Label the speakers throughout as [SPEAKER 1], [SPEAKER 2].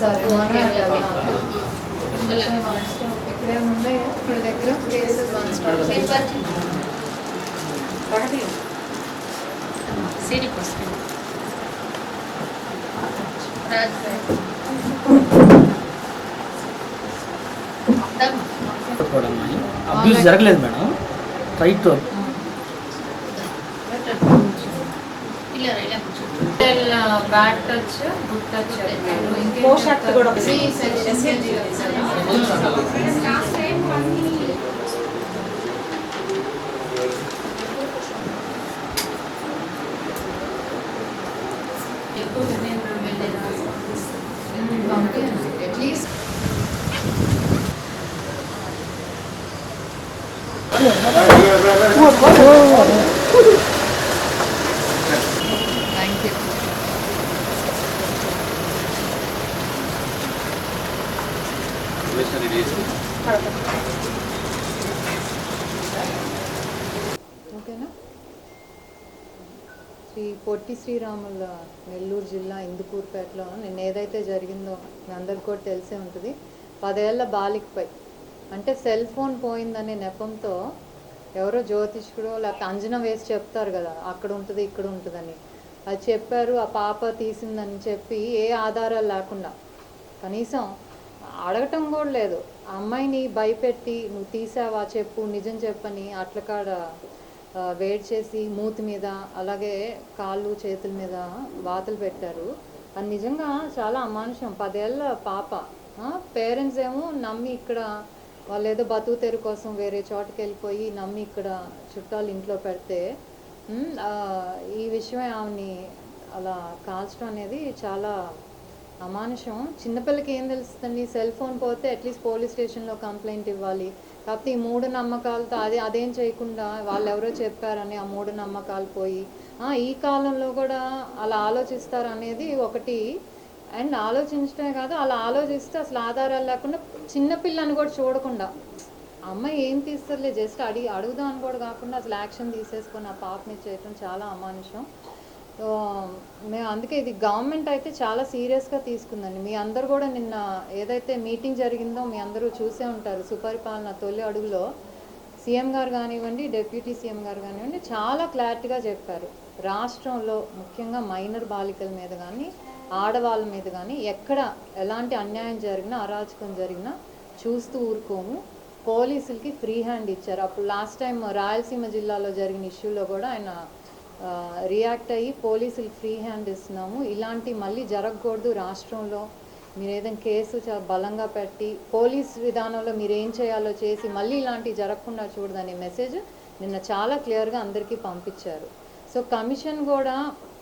[SPEAKER 1] సరే ఇక్కడే ఉన్నాయి ఇక్కడ దగ్గర కేసెస్ వన్ స్టాప్
[SPEAKER 2] సిరికి వస్తుంది
[SPEAKER 3] అబ్యూస్ జరగలేదు madam, right
[SPEAKER 1] bad touch good touch
[SPEAKER 2] కూడా
[SPEAKER 1] అట్లీస్ట్ థ్యాంక్ యూ. ఓకేనా? శ్రీ పొట్టి శ్రీరాముల నెల్లూరు జిల్లా ఇందుకూరుపేటలో నిన్న ఏదైతే జరిగిందో మీ అందరికి కూడా తెలిసే ఉంటుంది. 10 ఏళ్ల బాలికపై అంటే సెల్ ఫోన్ పోయిందనే నెపంతో ఎవరో జ్యోతిష్కుడో లేకపోతే అంజనం వేసి చెప్తారు కదా, అక్కడ ఉంటుంది ఇక్కడ ఉంటుందని. అది చెప్పారు, ఆ పాప తీసిందని చెప్పి ఏ ఆధారాలు లేకుండా కనీసం అడగటం కూడా లేదు. ఆ అమ్మాయిని భయపెట్టి నువ్వు తీసావా చెప్పు, నిజం చెప్పని అట్ల కాడ వేడి చేసి మూతి మీద అలాగే కాళ్ళు చేతుల మీద వాతలు పెట్టారు. అది నిజంగా చాలా అమానుషం. 10 ఏళ్ల పాప, పేరెంట్స్ ఏమో నమ్మి ఇక్కడ వాళ్ళు ఏదో బతుకు తెరు కోసం వేరే చోటుకి వెళ్ళిపోయి నమ్మి ఇక్కడ చుట్టాలు ఇంట్లో పెడితే ఈ విషయమే ఆమెని అలా కాల్చడం అనేది చాలా అమానుషం. చిన్నపిల్లకి ఏం తెలుస్తుంది? సెల్ ఫోన్ పోతే అట్లీస్ట్ పోలీస్ స్టేషన్లో కంప్లైంట్ ఇవ్వాలి. కాకపోతే ఈ మూఢనమ్మకాలతో అదేం చేయకుండా వాళ్ళు ఎవరో చెప్పారని ఆ మూఢనమ్మకాలు పోయి ఈ కాలంలో కూడా అలా ఆలోచిస్తారు అనేది ఒకటి. అండ్ ఆలోచించడమే కాదు, అలా ఆలోచిస్తే అసలు ఆధారాలు లేకుండా చిన్నపిల్లని కూడా చూడకుండా అమ్మాయి ఏం తీస్తారులే జస్ట్ అడుగుదాం అని కూడా కాకుండా అసలు యాక్షన్ తీసేసుకొని ఆ పాపని చేయటం చాలా అమానుషం. మేము అందుకే ఇది గవర్నమెంట్ అయితే చాలా సీరియస్గా తీసుకుందండి. మీ అందరు కూడా నిన్న ఏదైతే మీటింగ్ జరిగిందో మీ అందరూ చూసే ఉంటారు. సుపరిపాలన తొలి అడుగులో సీఎం గారు కానివ్వండి, డిప్యూటీ సీఎం గారు కానివ్వండి చాలా క్లారిటీగా చెప్పారు. రాష్ట్రంలో ముఖ్యంగా మైనర్ బాలికల మీద కానీ ఆడవాళ్ళ మీద కానీ ఎక్కడ ఎలాంటి అన్యాయం జరిగినా అరాచకం జరిగినా చూస్తూ ఊరుకోము, పోలీసులకి ఫ్రీ హ్యాండ్ ఇచ్చారు. అప్పుడు లాస్ట్ టైం రాయలసీమ జిల్లాలో జరిగిన ఇష్యూలో కూడా ఆయన రియాక్ట్ అయ్యి పోలీసులు ఫ్రీ హ్యాండ్ ఇస్తున్నాము, ఇలాంటి మళ్ళీ జరగకూడదు రాష్ట్రంలో, మీరు ఏదైనా కేసు చాలా బలంగా పెట్టి పోలీస్ విధానంలో మీరు ఏం చేయాలో చేసి మళ్ళీ ఇలాంటివి జరగకుండా చూడదనే మెసేజ్ నిన్న చాలా క్లియర్గా అందరికీ పంపించారు. సో కమిషన్ కూడా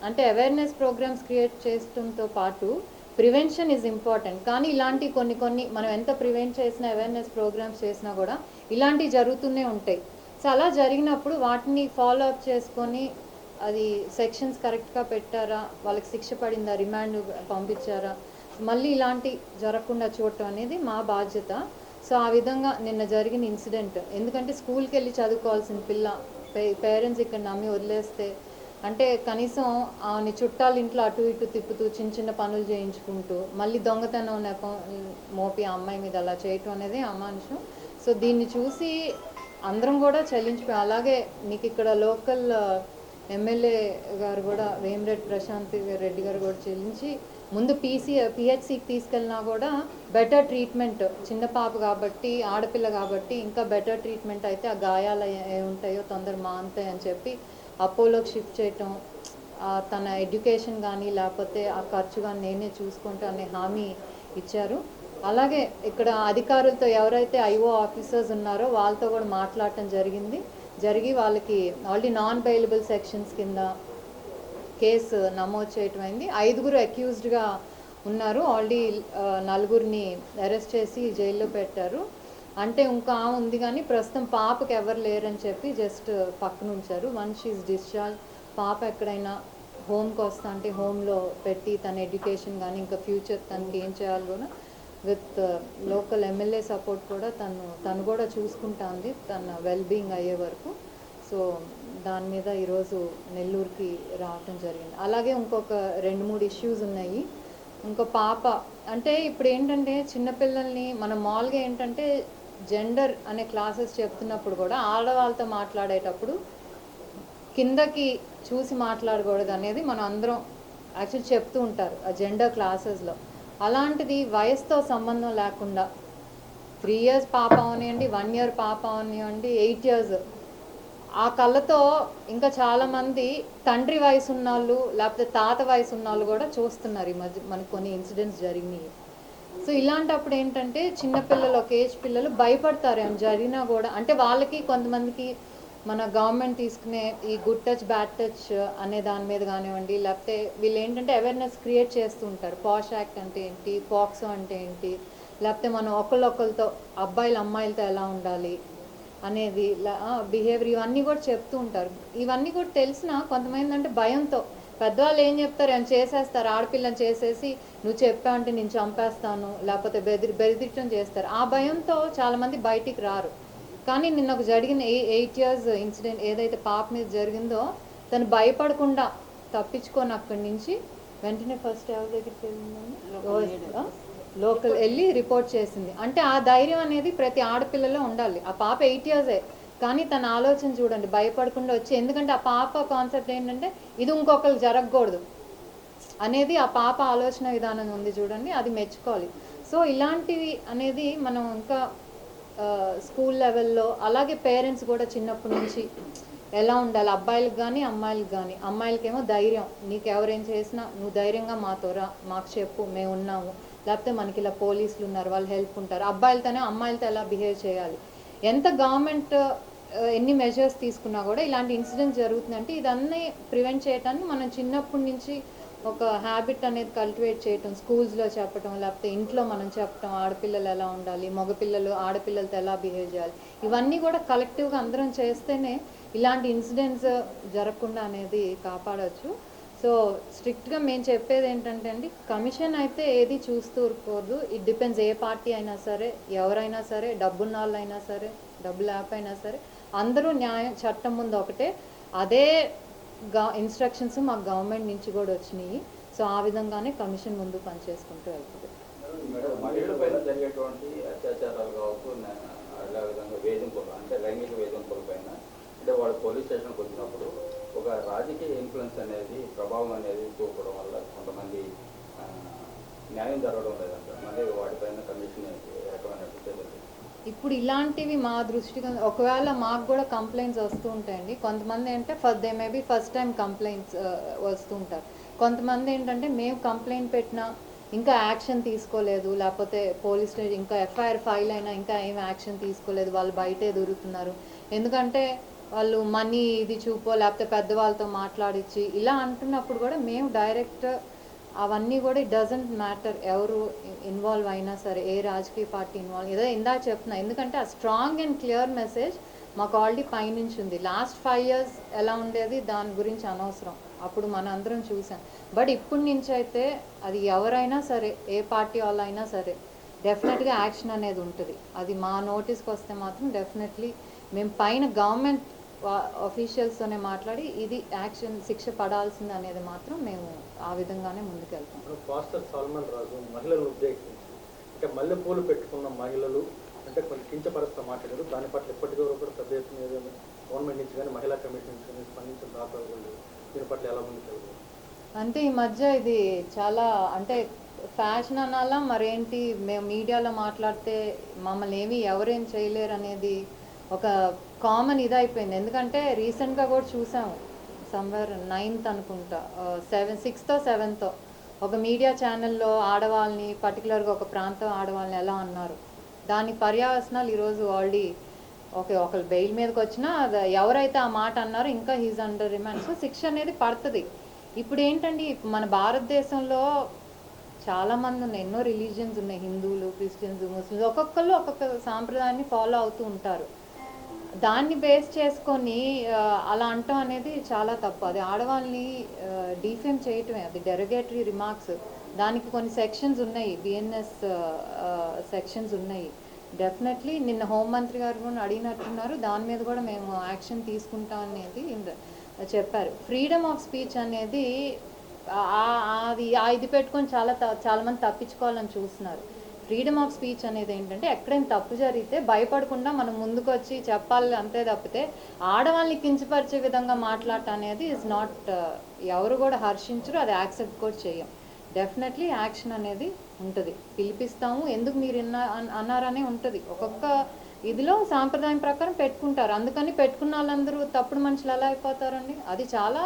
[SPEAKER 1] అంటే అవేర్నెస్ ప్రోగ్రామ్స్ క్రియేట్ చేయడంతో పాటు ప్రివెన్షన్ ఈజ్ ఇంపార్టెంట్. కానీ ఇలాంటి కొన్ని మనం ఎంత ప్రివెంట్ చేసినా అవేర్నెస్ ప్రోగ్రామ్స్ చేసినా కూడా ఇలాంటివి జరుగుతూనే ఉంటాయి. సో అలా జరిగినప్పుడు వాటిని ఫాలో అప్ చేసుకొని అది సెక్షన్స్ కరెక్ట్గా పెట్టారా, వాళ్ళకి శిక్ష పడిందా, రిమాండ్ పంపించారా, మళ్ళీ ఇలాంటి జరగకుండా చూడటం అనేది మా బాధ్యత. సో ఆ విధంగా నిన్న జరిగిన ఇన్సిడెంట్, ఎందుకంటే స్కూల్కి వెళ్ళి చదువుకోవాల్సిన పిల్ల పేరెంట్స్ ఇక్కడ నమ్మి వదిలేస్తే అంటే కనీసం ఆమె చుట్టాల ఇంట్లో అటు ఇటు తిప్పుతూ చిన్న పనులు చేయించుకుంటూ మళ్ళీ దొంగతనం నెపం మోపి ఆ అమ్మాయి మీద అలా చేయటం అనేది అమానుషం. సో దీన్ని చూసి అందరం కూడా చలించిపోయాం. అలాగే మీకు ఇక్కడ లోకల్ ఎమ్మెల్యే గారు కూడా వేమిరెడ్డి ప్రశాంత్ రెడ్డి గారు కూడా చెల్లించి ముందు పిహెచ్సికి తీసుకెళ్ళినా కూడా బెటర్ ట్రీట్మెంట్, చిన్న పాప కాబట్టి ఆడపిల్ల కాబట్టి ఇంకా బెటర్ ట్రీట్మెంట్ అయితే ఆ గాయాలు ఏముంటాయో తొందర మానుతాయి అని చెప్పి అపోలోకి షిఫ్ట్ చేయటం, తన ఎడ్యుకేషన్ కానీ లేకపోతే ఆ ఖర్చు కానీ నేనే చూసుకుంటా అనే హామీ ఇచ్చారు. అలాగే ఇక్కడ అధికారులతో ఎవరైతే ఐఓ ఆఫీసర్స్ ఉన్నారో వాళ్ళతో కూడా మాట్లాడటం జరిగి వాళ్ళకి ఆల్రెడీ నాన్ బెయిలబుల్ సెక్షన్స్ కింద కేసు నమోదు చేయటం అయింది. 5 అక్యూజ్డ్గా ఉన్నారు. ఆల్రెడీ 4 అరెస్ట్ చేసి జైల్లో పెట్టారు. అంటే ఇంకా ఉంది కానీ ప్రస్తుతం పాపకి ఎవరు లేరని చెప్పి జస్ట్ పక్కన ఉంచారు. వన్స్ షీఈస్ డిశ్చార్జ్, పాప ఎక్కడైనా హోమ్కి వస్తా అంటే హోమ్లో పెట్టి తన ఎడ్యుకేషన్ కానీ ఇంకా ఫ్యూచర్ తనకి ఏం చేయాలి కూడా విత్ లోకల్ ఎమ్మెల్యే సపోర్ట్ కూడా తను కూడా చూసుకుంటుంది తన వెల్బీయింగ్ అయ్యే వరకు. సో దాని మీద ఈరోజు నెల్లూరుకి రావటం జరిగింది. అలాగే ఇంకొక 2-3 ఇష్యూస్ ఉన్నాయి. ఇంకో పాప అంటే ఇప్పుడు ఏంటంటే చిన్నపిల్లల్ని మనం మామూలుగా ఏంటంటే జెండర్ అనే క్లాసెస్ చెప్తున్నప్పుడు కూడా ఆడవాళ్ళతో మాట్లాడేటప్పుడు కిందకి చూసి మాట్లాడకూడదు అనేది మనం అందరం యాక్చువల్లీ చెప్తూ ఉంటారు ఆ జెండర్ క్లాసెస్లో. అలాంటిది వయసుతో సంబంధం లేకుండా 3 years పాప అవనివ్వండి, 1 year పాప అవనివ్వండి, 8 years ఆ కళ్ళతో ఇంకా చాలామంది తండ్రి వయసు ఉన్నవాళ్ళు లేకపోతే తాత వయసు ఉన్నవాళ్ళు కూడా చూస్తున్నారు. ఈ మధ్య మనకు కొన్ని ఇన్సిడెంట్స్ జరిగినాయి. సో ఇలాంటప్పుడు ఏంటంటే చిన్నపిల్లలు ఒక ఏజ్ పిల్లలు భయపడతారు ఏం జరిగినా కూడా. అంటే వాళ్ళకి కొంతమందికి మన గవర్నమెంట్ తీసుకునే ఈ గుడ్ టచ్ బ్యాడ్ టచ్ అనే దాని మీద కానివ్వండి, లేకపోతే వీళ్ళు ఏంటంటే అవేర్నెస్ క్రియేట్ చేస్తూ ఉంటారు. పాష్ యాక్ట్ అంటే ఏంటి, పాక్సో అంటే ఏంటి, లేకపోతే మనం ఒకళ్ళొకళ్ళతో అబ్బాయిలు అమ్మాయిలతో ఎలా ఉండాలి అనేది బిహేవియర్ ఇవన్నీ కూడా చెప్తూ ఉంటారు. ఇవన్నీ కూడా తెలిసిన కొంతమంది అంటే భయంతో పెద్దవాళ్ళు ఏం చెప్తారు ఏం చేసేస్తారు, ఆడపిల్లని చేసేసి నువ్వు చెప్పా అంటే నేను చంపేస్తాను లేకపోతే బెదిరించడం చేస్తారు. ఆ భయంతో చాలామంది బయటికి రారు. కానీ నిన్న ఒక జరిగిన 8 years ఇన్సిడెంట్ ఏదైతే పాప మీద జరిగిందో తను భయపడకుండా తప్పించుకొని అక్కడి నుంచి వెంటనే ఫస్ట్ ఎవరి దగ్గరికి వెళ్ళిందండి, లోకల్ వెళ్ళి రిపోర్ట్ చేసింది. అంటే ఆ ధైర్యం అనేది ప్రతి ఆడపిల్లలో ఉండాలి. ఆ పాప 8 years కానీ తన ఆలోచన చూడండి భయపడకుండా వచ్చి, ఎందుకంటే ఆ పాప కాన్సెప్ట్ ఏంటంటే ఇది ఇంకొకరికి జరగకూడదు అనేది ఆ పాప ఆలోచన విధానం ఉంది చూడండి, అది మెచ్చుకోవాలి. సో ఇలాంటివి అనేది మనం ఇంకా స్కూల్ లెవెల్లో అలాగే పేరెంట్స్ కూడా చిన్నప్పటి నుంచి ఎలా ఉండాలి అబ్బాయిలకు కానీ అమ్మాయిలకు కానీ. అమ్మాయిలకేమో ధైర్యం, నీకు ఎవరేం చేసినా నువ్వు ధైర్యంగా మాతో రా, మాకు చెప్పు, మేము ఉన్నాము, లేకపోతే మనకి ఇలా పోలీసులు ఉన్నారు వాళ్ళు హెల్ప్ ఉంటారు. అబ్బాయిలతోనే అమ్మాయిలతో ఎలా బిహేవ్ చేయాలి. ఎంత గవర్నమెంట్ ఎన్ని మెజర్స్ తీసుకున్నా కూడా ఇలాంటి ఇన్సిడెంట్స్ జరుగుతుందంటే ఇదన్నీ ప్రివెంట్ చేయడానికి మనం చిన్నప్పటి నుంచి ఒక హ్యాబిట్ అనేది కల్టివేట్ చేయటం, స్కూల్స్లో చెప్పటం, లేకపోతే ఇంట్లో మనం చెప్పటం ఆడపిల్లలు ఎలా ఉండాలి, మగపిల్లలు ఆడపిల్లలతో ఎలా బిహేవ్ చేయాలి, ఇవన్నీ కూడా కలెక్టివ్గా అందరం చేస్తేనే ఇలాంటి ఇన్సిడెంట్స్ జరగకుండా అనేది కాపాడవచ్చు. సో స్ట్రిక్ట్గా మేము చెప్పేది ఏంటంటే అండి, కమిషన్ అయితే ఏది చూస్తూ ఊరుకోదు. ఇట్ డిపెండ్స్ ఏ పార్టీ అయినా సరే, ఎవరైనా సరే, డబ్బున్న వాళ్ళు అయినా సరే, డబ్బు లేకపోయినా సరే, అందరూ న్యాయం చట్టం ముందు ఒకటే. అదే ఇన్స్ట్రక్షన్స్ మాకు గవర్నమెంట్ నుంచి కూడా వచ్చినాయి. సో ఆ విధంగానే కమిషన్ ముందు పనిచేసుకుంటూ వెళ్తుంది.
[SPEAKER 4] మహిళలపైన జరిగేటువంటి అత్యాచారాలు కావచ్చు, అదేవిధంగా వేధింపులు అంటే లైంగిక వేధింపుల పైన అంటే వాళ్ళు పోలీస్ స్టేషన్కి వచ్చినప్పుడు ఒక రాజకీయ ఇన్ఫ్లుయెన్స్ అనేది ప్రభావం అనేది చూపడం వల్ల కొంతమంది న్యాయం జరగడం లేదంటారు. మళ్ళీ వాటిపైన కమిషన్ రకమైన
[SPEAKER 1] ఇప్పుడు ఇలాంటివి మా దృష్టిగా ఒకవేళ మాకు కూడా కంప్లైంట్స్ వస్తూ ఉంటాయండి. కొంతమంది అంటే they maybe first time complaints వస్తూ ఉంటారు. కొంతమంది ఏంటంటే మేము కంప్లైంట్ పెట్టినా ఇంకా యాక్షన్ తీసుకోలేదు, లేకపోతే పోలీస్ స్టేషన్ ఇంకా ఎఫ్ఐఆర్ ఫైల్ అయినా ఇంకా ఏం యాక్షన్ తీసుకోలేదు, వాళ్ళు బయటే దొరుకుతున్నారు. ఎందుకంటే వాళ్ళు మనీ ఇది చూపో లేకపోతే పెద్దవాళ్ళతో మాట్లాడించి ఇలా అంటున్నప్పుడు కూడా మేము డైరెక్ట్ అవన్నీ కూడా ఇట్ డజంట్ మ్యాటర్ ఎవరు ఇన్వాల్వ్ అయినా సరే, ఏ రాజకీయ పార్టీ ఇన్వాల్వ్ ఏదో ఇందాక చెప్తున్నా. ఎందుకంటే ఆ స్ట్రాంగ్ అండ్ క్లియర్ మెసేజ్ మాకు ఆల్రెడీ పైనుంచి ఉంది. లాస్ట్ 5 years ఎలా ఉండేది దాని గురించి అనవసరం, అప్పుడు మన అందరం చూసాం. బట్ ఇప్పటి నుంచి అయితే అది ఎవరైనా సరే, ఏ పార్టీ వాళ్ళైనా సరే డెఫినెట్గా యాక్షన్ అనేది ఉంటుంది. అది మా నోటీస్కి వస్తే మాత్రం డెఫినెట్లీ మేము పైన గవర్నమెంట్ ఆఫీషియల్స్తోనే మాట్లాడి ఇది యాక్షన్ శిక్ష పడాల్సింది అనేది మాత్రం మేము ఆ విధంగానే ముందుకెళ్తాం.
[SPEAKER 5] పాస్టర్ సల్మాన్ రాజు మహిళలను ఉద్దేశించి అంటే మల్లెపూలు పెట్టుకున్న మహిళలు అంటే కొన్ని కించపరుస్తూ మాట్లాడారు. దాని పట్ల ఎప్పటికీ కూడా పెద్ద ఎత్తున ఏదైనా గవర్నమెంట్ నుంచి కానీ మహిళా కమిషన్ నుంచి కానీ స్పందించిన దాఖలు దీని పట్ల ఎలా ముందుకెళ్తారు?
[SPEAKER 1] అంటే ఈ మధ్య ఇది చాలా అంటే ఫ్యాషన్ అనాలా మరేంటి, మేము మీడియాలో మాట్లాడితే మమ్మల్ని ఎవరేం చేయలేరు అనేది ఒక కామన్ ఇదైపోయింది. ఎందుకంటే రీసెంట్గా కూడా చూసాము, సమ్వేర్ 9th అనుకుంటా, 6th or 7th ఒక మీడియా ఛానల్లో ఆడవాళ్ళని పర్టికులర్గా ఒక ప్రాంతం ఆడవాళ్ళని ఎలా అన్నారు, దాని పర్యవసనాలు ఈరోజు ఆల్రెడీ ఒకరు బెయిల్ మీదకి వచ్చినా ఎవరైతే ఆ మాట అన్నారో ఇంకా హీజ్ అండర్ రిమాండ్. సో శిక్ష అనేది పడుతుంది. ఇప్పుడు ఏంటండి మన భారతదేశంలో చాలామంది ఉన్నాయి, ఎన్నో రిలీజియన్స్ ఉన్నాయి, హిందువులు, క్రిస్టియన్స్, ముస్లిమ్స్, ఒక్కొక్కరు ఒక్కొక్క సాంప్రదాయాన్ని ఫాలో అవుతూ ఉంటారు. దాన్ని బేస్ చేసుకొని అలా అంటాం అనేది చాలా తప్పు. అది ఆడవాళ్ళని డీఫేమ్ చేయటమే, అది డెరగేటరీ రిమార్క్స్. దానికి కొన్ని సెక్షన్స్ ఉన్నాయి, బిఎన్ఎస్ సెక్షన్స్ ఉన్నాయి. డెఫినెట్లీ నిన్న హోంమంత్రి గారు కూడా అడిగినట్టున్నారు, దాని మీద కూడా మేము యాక్షన్ తీసుకుంటాం అనేది చెప్పారు. ఫ్రీడమ్ ఆఫ్ స్పీచ్ అనేది అది ఇది పెట్టుకొని చాలామంది తప్పించుకోవాలని చూస్తున్నారు. ఫ్రీడమ్ ఆఫ్ స్పీచ్ అనేది ఏంటంటే ఎక్కడైనా తప్పు జరిగితే భయపడకుండా మనం ముందుకు వచ్చి చెప్పాలి, అంతే తప్పితే ఆడవాళ్ళని కించపరిచే విధంగా మాట్లాడటం అనేది ఈజ్ నాట్, ఎవరు కూడా హర్షించరు, అది యాక్సెప్ట్ కూడా చేయం. డెఫినెట్లీ యాక్షన్ అనేది ఉంటుంది, పిలిపిస్తాము. ఎందుకు మీరు అన్నారనే ఉంటుంది. ఒక్కొక్క ఇదిలో సాంప్రదాయం ప్రకారం పెట్టుకుంటారు, అందుకని పెట్టుకున్న వాళ్ళందరూ తప్పుడు మనుషులు ఎలా అయిపోతారండి? అది చాలా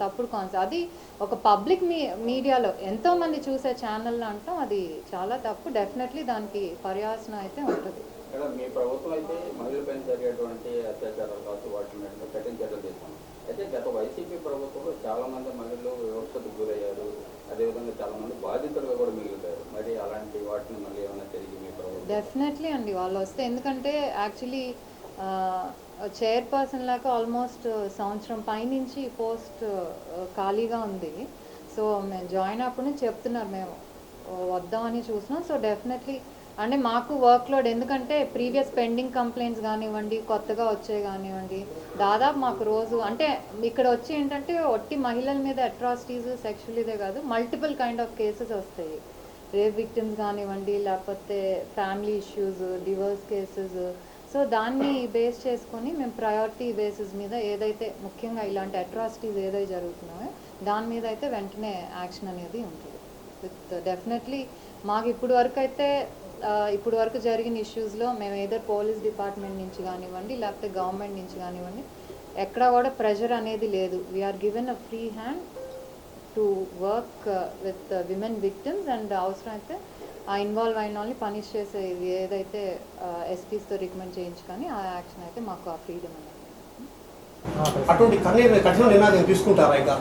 [SPEAKER 1] తప్పుడు కాన్సెప్ట్. అది ఒక పబ్లిక్ మీడియాలో ఎంతోమంది చూసే ఛానల్లో అంటాం, అది చాలా తప్పు. డెఫినెట్లీ దానికి పర్యాసనం అయితే ఉంటుంది.
[SPEAKER 4] మేడం, మీ ప్రభుత్వం అయితే మహిళలపైన జరిగేటువంటి అత్యాచారాలు కావచ్చు వాటి మీద కఠిన చర్యలు తీసుకున్నాం. అయితే గత వైసీపీ ప్రభుత్వంలో చాలా మంది మహిళలు వివక్షతకు గురయ్యారు, అదేవిధంగా చాలా మంది బాధితులుగా కూడా మిగిలిపోయారు. మరి అలాంటి వాటిని మళ్ళీ ఏమైనా తిరిగి మీ ప్రభుత్వం?
[SPEAKER 1] డెఫినెట్లీ అండి, వాళ్ళు వస్తే. ఎందుకంటే యాక్చువల్లీ చైర్పర్సన్ లాగా ఆల్మోస్ట్ సంవత్సరం పైనుంచి పోస్ట్ ఖాళీగా ఉంది. సో మేము జాయిన్ అప్పుడు నుంచి చెప్తున్నారు, మేము వద్దామని చూసినాం. సో డెఫినెట్లీ అంటే మాకు వర్క్ లోడ్, ఎందుకంటే ప్రీవియస్ పెండింగ్ కంప్లైంట్స్ కానివ్వండి, కొత్తగా వచ్చే కానివ్వండి, దాదాపు మాకు రోజు అంటే ఇక్కడ వచ్చి ఏంటంటే ఒట్టి మహిళల మీద అట్రాసిటీస్, సెక్షువల్ ఇదే కాదు, మల్టిపుల్ కైండ్ ఆఫ్ కేసెస్ వస్తాయి. రేప్ విక్టిమ్స్ కానివ్వండి, లేకపోతే family issues, divorce cases. So దాన్ని బేస్ చేసుకొని మేము ప్రయారిటీ బేసిస్ మీద ఏదైతే ముఖ్యంగా ఇలాంటి అట్రాసిటీస్ ఏదైతే జరుగుతున్నాయో దాని మీద అయితే వెంటనే యాక్షన్ అనేది ఉంటుంది. విత్ డెఫినెట్లీ మాకు ఇప్పుడు వరకు జరిగిన ఇష్యూస్లో మేము ఏదర్ పోలీస్ డిపార్ట్మెంట్ నుంచి కానివ్వండి, లేకపోతే గవర్నమెంట్ నుంచి కానివ్వండి, ఎక్కడా కూడా ప్రెషర్ అనేది లేదు. We're given a free hand to work with women victims. And అవసరం అయితే ఆ ఇన్వాల్వ్ అయిన వాళ్ళని పనిష్ చేసే ఏదైతే ఎస్పీస్తో రికమెండ్ చేయించుకొని ఆ యాక్షన్ అయితే మాకు ఆ ఫ్రీడమ్ అనేది.
[SPEAKER 6] అటువంటి కఠిన నినాదం తీసుకుంటారా ఇంకా?